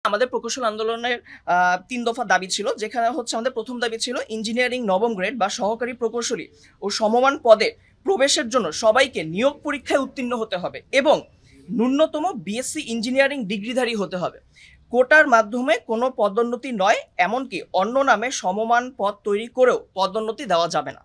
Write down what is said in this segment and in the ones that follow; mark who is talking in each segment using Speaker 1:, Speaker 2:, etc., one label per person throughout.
Speaker 1: আমাদের প্রকৌশল আন্দোলনের ৩ দফা দাবি ছিল, যেখানে হচ্ছে আমাদের প্রথম দাবি ছিল ইঞ্জিনিয়ারিং নবম গ্রেড বা সহকারী প্রকৌশলী ও সমমান পদে প্রবেশের জন্য সবাইকে নিয়োগ পরীক্ষায় উত্তীর্ণ হতে হবে এবং ন্যূনতম বিএসসি ইঞ্জিনিয়ারিং ডিগ্রিধারী হতে হবে। কোটার মাধ্যমে কোনো পদোন্নতি নয়, এমনকি অন্য নামে সমমান পদ তৈরি করেও পদোন্নতি দেওয়া যাবে না।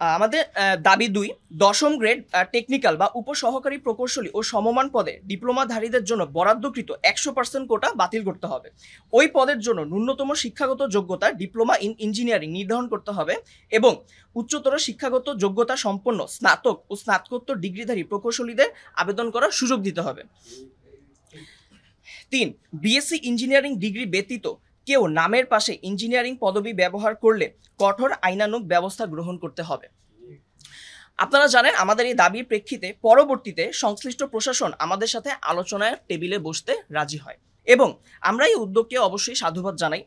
Speaker 1: আমাদের দাবি ২, দশম গ্রেড টেকনিক্যাল বা উপসহকারী প্রকৌশলী ও সমমান পদে ডিপ্লোমাধারীদের জন্য বরাদ্দকৃত 100% কোটা বাতিল করতে হবে। ওই পদের জন্য ন্যূনতম শিক্ষাগত যোগ্যতা ডিপ্লোমা ইন ইঞ্জিনিয়ারিং নির্ধারণ করতে হবে এবং উচ্চতর শিক্ষাগত যোগ্যতা সম্পন্ন স্নাতক ও স্নাতকোত্তর ডিগ্রিধারী প্রকৌশলীদের আবেদন করার সুযোগ দিতে হবে। ৩, বিএসসি ইঞ্জিনিয়ারিং ডিগ্রি ব্যতীত কেউ নামের পাশে ইঞ্জিনিয়ারিং পদবি ব্যবহার করলে কঠোর আইনানুগ ব্যবস্থা গ্রহণ করতে হবে। আপনারা জানেন, আমাদের এই দাবির প্রেক্ষিতে পরবর্তীতে সংশ্লিষ্ট প্রশাসন আমাদের সাথে আলোচনায় টেবিলে বসতে রাজি হয় এবং আমরা এই উদ্যোগকে অবশ্যই সাধুবাদ জানাই।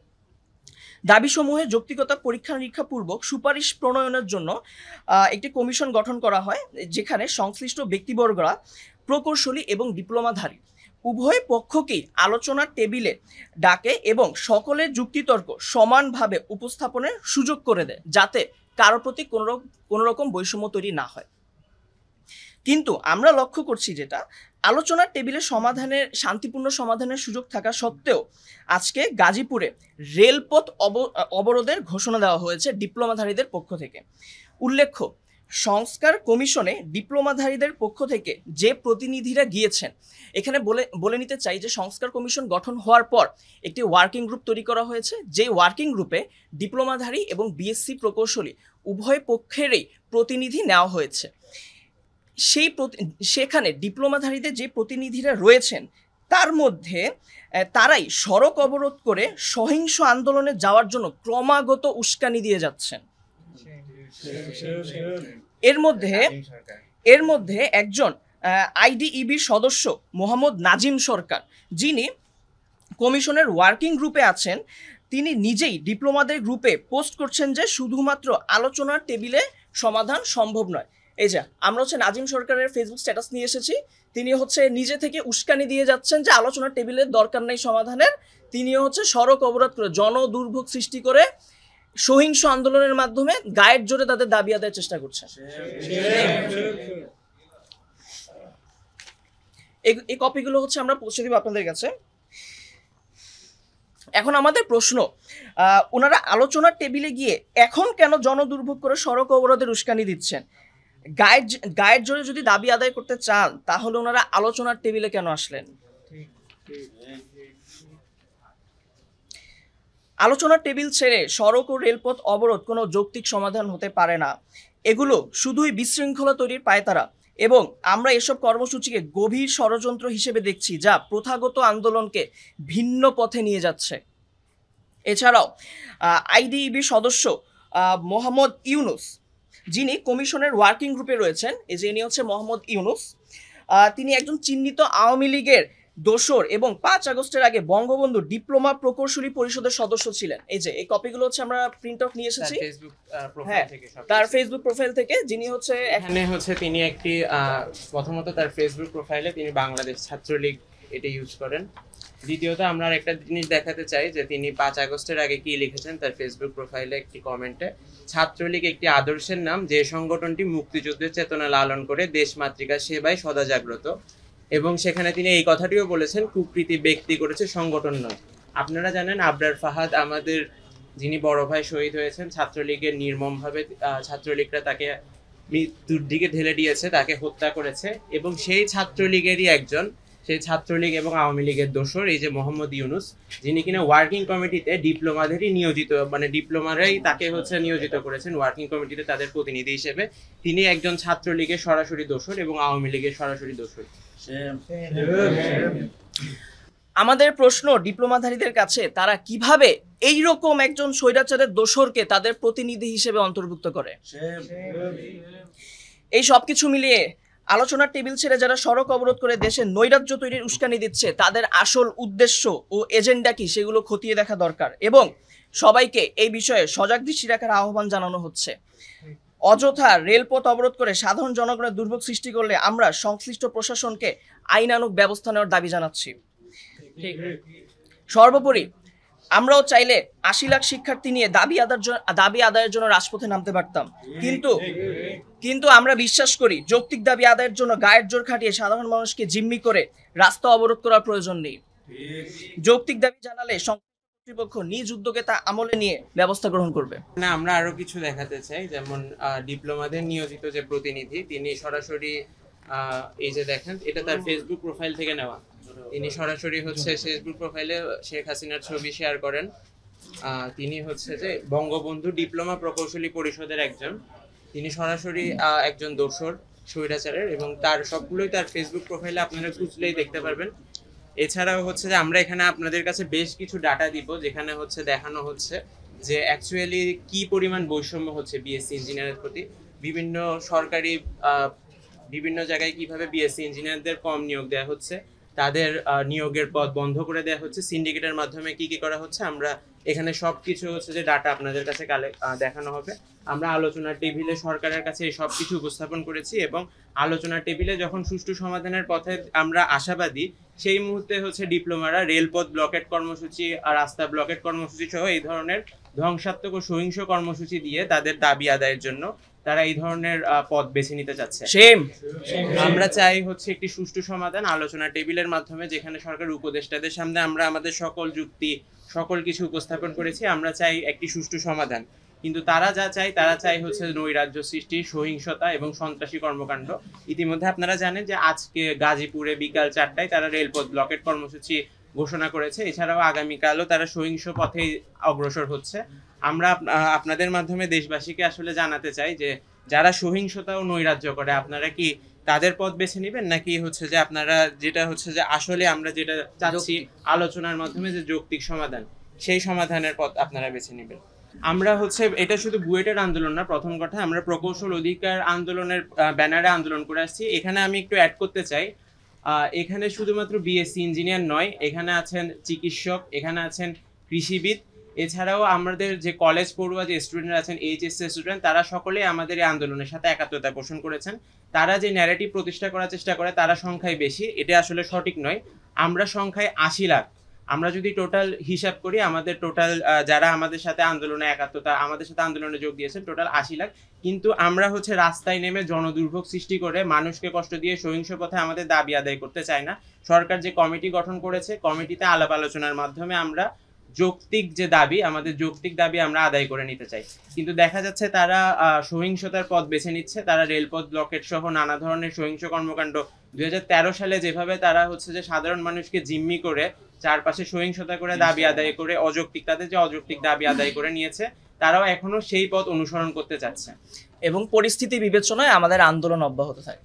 Speaker 1: দাবিসমূহের যৌক্তিকতা পরীক্ষা নিরীক্ষা পূর্বক সুপারিশ প্রণয়নের জন্য একটি কমিশন গঠন করা হয়, যেখানে সংশ্লিষ্ট ব্যক্তিবর্গরা প্রকৌশলী এবং ডিপ্লোমাধারী উভয় পক্ষকেই আলোচনার টেবিলে ডাকে এবং সকলের যুক্তিতর্ক সমানভাবে উপস্থাপনের সুযোগ করে দেয়, যাতে কারো প্রতি কোনো রকম বৈষম্য তৈরি না হয়। কিন্তু আমরা লক্ষ্য করছি যেটা, আলোচনার টেবিলে শান্তিপূর্ণ সমাধানের সুযোগ থাকা সত্ত্বেও আজকে গাজীপুরে রেলপথ অবরোধের ঘোষণা দেওয়া হয়েছে ডিপ্লোমাধারীদের পক্ষ থেকে। উল্লেখ্য, সংস্কার কমিশনে ডিপ্লোমাধারীদের পক্ষ থেকে যে প্রতিনিধিরা গিয়েছেন, এখানে বলে নিতে চাই যে সংস্কার কমিশন গঠন হওয়ার পর একটি ওয়ার্কিং গ্রুপ তৈরি করা হয়েছে, যে ওয়ার্কিং গ্রুপে ডিপ্লোমাধারী এবং বিএসসি প্রকৌশলী উভয় পক্ষেরই প্রতিনিধি নেওয়া হয়েছে। সেখানে ডিপ্লোমাধারীদের যে প্রতিনিধিরা রয়েছেন তার মধ্যে তারাই সড়ক অবরোধ করে সহিংস আন্দোলনে যাওয়ার জন্য ক্রমাগত উস্কানি দিয়ে যাচ্ছেন। এর মধ্যে একজন আইডিইবির সদস্য মোহাম্মদ নাজিম সরকার, যিনি কমিশনের ওয়ার্কিং গ্রুপে আছেন, তিনি নিজেই ডিপ্লোমাদের গ্রুপে পোস্ট করছেন যে শুধুমাত্র আলোচনার টেবিলে সমাধান সম্ভব নয়। এই যে আমরা নাজিম সরকারের ফেসবুক স্ট্যাটাস নিয়ে এসেছি, তিনি নিজে থেকে উস্কানি দিয়ে যাচ্ছেন যে আলোচনার টেবিলের দরকার নেই সমাধানের, তিনিও সড়ক অবরোধ করে জনদুর্ভোগ সৃষ্টি করে সহিংস আন্দোলনের মাধ্যমে গায়ের জোরে তাদের দাবি আদায়ের চেষ্টা করছে। এই কপিগুলো আমরা পৌঁছে দিব আপনাদের কাছে। এখন আমাদের প্রশ্ন, ওনারা আলোচনার টেবিলে গিয়ে এখন কেন জনদুর্ভোগ করে সড়ক অবরোধের উস্কানি দিচ্ছেন? গায়ের জোরে যদি দাবি আদায় করতে চান, তাহলে ওনারা আলোচনার টেবিলে কেন আসলেন? আলোচনার টেবিল ছেড়ে সড়ক ও রেলপথ অবরোধ কোনো যৌক্তিক সমাধান হতে পারে না। এগুলো শুধুই বিশৃঙ্খলা তৈরির পায়তারা এবং আমরা এসব কর্মসূচিকে গভীর ষড়যন্ত্র হিসেবে দেখছি, যা প্রথাগত আন্দোলনকে ভিন্ন পথে নিয়ে যাচ্ছে। এছাড়াও আইডিইবি সদস্য মোহাম্মদ ইউনুস, যিনি কমিশনের ওয়ার্কিং গ্রুপে রয়েছেন, ইনি মোহাম্মদ ইউনুস, তিনি একজন চিহ্নিত আওয়ামী লীগের দোসর এবং 5 আগস্টের আগে বঙ্গবন্ধু ডিপ্লোমা প্রকৌশলী পরিষদের সদস্য ছিলেন। এই কপিগুলো আমরা প্রিন্ট আউট নিয়ে এসেছি তার ফেসবুক প্রোফাইল থেকে, যিনি
Speaker 2: এখানে তিনি একটি প্রথমত তার ফেসবুক প্রোফাইলে তিনি বাংলাদেশ ছাত্রলীগ এটা ইউজ করেন। দ্বিতীয়ত আমরা একটা জিনিস দেখাতে চাই যে তিনি 5 আগস্টের আগে কি লিখেছেন তার ফেসবুক প্রোফাইলে একটি কমেন্টে, ছাত্রলীগ একটি আদর্শের নাম, যে সংগঠনটি মুক্তিযুদ্ধের চেতনা লালন করে দেশমাতৃকা সেবায় সদা জাগ্রত। এবং সেখানে তিনি এই কথাটিও বলেছেন, কুকৃতি ব্যক্তি করেছে, সংগঠন নয়। আপনারা জানেন আবরার ফাহাদ আমাদের যিনি বড় ভাই শহীদ হয়েছেন ছাত্রলীগের নির্মমভাবে, ছাত্রলীগরা তাকে মৃত্যুর দিকে ঢেলে দিয়েছে, তাকে হত্যা করেছে এবং সেই ছাত্রলীগেরই একজন, সেই ছাত্রলীগ এবং আওয়ামী লীগের দোসর এই যে মোহাম্মদ ইউনুস, যিনি কিনা ওয়ার্কিং কমিটিতে ডিপ্লোমাদেরই নিয়োজিত, ডিপ্লোমারাই তাকে নিয়োজিত করেছেন ওয়ার্কিং কমিটিতে তাদের প্রতিনিধি হিসেবে। তিনি একজন ছাত্রলীগের সরাসরি দোসর এবং আওয়ামী লীগের সরাসরি দোসর।
Speaker 1: আমাদের প্রশ্ন ডিপ্লোমাধারীদের কাছে, তারা কিভাবে এই রকম একজন স্বৈরাচারের দোসরকে তাদের প্রতিনিধি হিসেবে অন্তর্ভুক্ত করে? এই সবকিছু মিলিয়ে আলোচনার টেবিল ছেড়ে যারা সড়ক অবরোধ করে দেশে নৈরাজ্য তৈরির উস্কানি দিচ্ছে, তাদের আসল উদ্দেশ্য ও এজেন্ডা কি সেগুলো খতিয়ে দেখা দরকার এবং সবাইকে এই বিষয়ে সজাগ দৃষ্টি রাখার আহ্বান জানানো হচ্ছে। অযথা রেলপথ অবরোধ করে সাধারণ জনগণের দুর্ভোগ সৃষ্টি করলে আমরা সংশ্লিষ্ট প্রশাসনকে আইনানুগ ব্যবস্থা নেওয়ার দাবি জানাচ্ছি। সর্বোপরি আমরাও চাইলে ৮০ লাখ শিক্ষার্থী নিয়ে দাবি আদায়ের জন্য রাজপথে নামতে পারতাম, কিন্তু আমরা বিশ্বাস করি যৌক্তিক দাবি আদায়ের জন্য গায়ের জোর খাটিয়ে সাধারণ মানুষকে জিম্মি করে রাস্তা অবরোধ করার প্রয়োজন নেই। যৌক্তিক দাবি জানালে কর্তৃপক্ষ নিজ উদ্যোগে তা আমলে নিয়ে ব্যবস্থা গ্রহণ করবে।
Speaker 2: না, আমরা আরো কিছু দেখাতে চাই, যেমন ডিপ্লোমাদের নিয়োজিত যে প্রতিনিধি, তিনি সরাসরি এই যে দেখেন, এটা তার ফেসবুক প্রোফাইল থেকে নেওয়া। তিনি সরাসরি হচ্ছে ফেসবুক প্রোফাইলে শেখ হাসিনার ছবি শেয়ার করেন। তিনি হচ্ছে যে বঙ্গবন্ধু ডিপ্লোমা প্রকৌশলী পরিষদের একজন, তিনি সরাসরি একজন দোসর স্বৈরাচারের, এবং তার সবগুলোই তার ফেসবুক প্রোফাইলে আপনারা খুঁজলেই দেখতে পারবেন। এছাড়াও হচ্ছে যে আমরা এখানে আপনাদের কাছে বেশ কিছু ডাটা দিব, যেখানে হচ্ছে দেখানো হচ্ছে যে অ্যাকচুয়ালি কি পরিমাণ বৈষম্য হচ্ছে বিএসসি ইঞ্জিনিয়ারের প্রতি। বিভিন্ন সরকারি বিভিন্ন জায়গায় কিভাবে বিএসসি ইঞ্জিনিয়ারদের কম নিয়োগ দেওয়া হচ্ছে, তাদের নিয়োগের পদ বন্ধ করে দেওয়া হচ্ছে, সিন্ডিকেটের মাধ্যমে কি কি করা হচ্ছে। আমরা এখানে সব কিছু হচ্ছে যে ডাটা আপনাদের কাছে দেখানো হবে। আমরা আলোচনার টেবিলে সরকারের কাছে এই সব কিছু উপস্থাপন করেছি, এবং আলোচনার টেবিলে যখন সুষ্ঠু সমাধানের পথে আমরা আশাবাদী, সেই মুহূর্তে হচ্ছে ডিপ্লোমারা রেলপথ ব্লকেট কর্মসূচি আর রাস্তা ব্লকেট কর্মসূচি সহ এই ধরনের ধ্বংসাত্মক ও সহিংস কর্মসূচি দিয়ে তাদের দাবি আদায়ের জন্য তারা এই ধরনের পথ বেছে নিতে চাচ্ছে। আমরা চাই হচ্ছে একটি সুষ্ঠু সমাধান আলোচনা টেবিলের মাধ্যমে, যেখানে সরকার উপদেষ্টাদের সামনে আমরা আমাদের সকল যুক্তি সকল কিছু উপস্থাপন করেছি। আমরা চাই একটি সুষ্ঠু সমাধান, কিন্তু তারা চাই হচ্ছে নৈরাজ্য সৃষ্টি, সহিংসতা এবং সন্ত্রাসী কর্মকাণ্ড। ইতিমধ্যে আপনারা জানেন যে আজকে গাজীপুরে বিকাল 4টায় তারা রেলপথ ব্লকেট কর্মসূচি ঘোষণা করেছে। এছাড়াও আগামীকালও তারা সহিংস পথে অগ্রসর হচ্ছে। আমরা আপনাদের মাধ্যমে দেশবাসীকে আসলে জানাতে চাই যে যারা সহিংসতা ও নৈরাজ্য করে, আপনারা কি তাদের পথ বেছে নেবেন, নাকি হচ্ছে যে আপনারা যেটা হচ্ছে যে আসলে আমরা যেটা চাচ্ছি আলোচনার মাধ্যমে যে যৌক্তিক সমাধান, সেই সমাধানের পথ আপনারা বেছে নেবেন। আমরা হচ্ছে এটা শুধু বুয়েটের আন্দোলন না, প্রথম কথা আমরা প্রকৌশল অধিকার আন্দোলনের ব্যানারে আন্দোলন করে আসছি। এখানে আমি একটু অ্যাড করতে চাই, এখানে শুধুমাত্র বিএসসি ইঞ্জিনিয়ার নয়, এখানে আছেন চিকিৎসক, এখানে আছেন কৃষিবিদ, এছাড়াও আমাদের যে কলেজ পড়ুয়া যে স্টুডেন্ট আছেন, এইচএসসি স্টুডেন্ট, তারা সকলেই আমাদের এই আন্দোলনের সাথে একাত্মতা পোষণ করেছেন। তারা যে ন্যারেটিভ প্রতিষ্ঠা করার চেষ্টা করে, তারা সংখ্যায় বেশি, এটা আসলে সঠিক নয়। আমরা সংখ্যায় ৮০ লাখ, আমরা যদি টোটাল হিসাব করি, আমাদের টোটাল যারা আমাদের সাথে আন্দোলনে আমাদের সাথে আন্দোলনে যোগ দিয়েছেন টোটাল ৮০ লাখ, কিন্তু আমরা হচ্ছে রাস্তায় নেমে জনদুর্ভোগ সৃষ্টি করে মানুষকে কষ্ট দিয়ে সহিংস পথে আমাদের দাবি আদায় করতে চাই না। সরকার যে কমিটি গঠন করেছে, কমিটিতে আলাপ আলোচনার মাধ্যমে আমরা যৌক্তিক যে দাবি, আমাদের যৌক্তিক দাবি আমরা আদায় করে নিতে চাই। কিন্তু দেখা যাচ্ছে তারা সহিংসতার পথ বেছে নিচ্ছে। তারা রেলপথ ব্লকেট সহ নানা ধরনের সহিংস কর্মকাণ্ড 2013 সালে যেভাবে তারা হচ্ছে যে সাধারণ মানুষকে জিম্মি করে চারপাশে সহিংসতা করে দাবি আদায় করে তাদের যে অযৌক্তিক দাবি আদায় করে নিয়েছে, তারাও এখনো সেই পথ অনুসরণ করতে চাচ্ছে,
Speaker 1: এবং পরিস্থিতি বিবেচনায় আমাদের আন্দোলন অব্যাহত থাকে।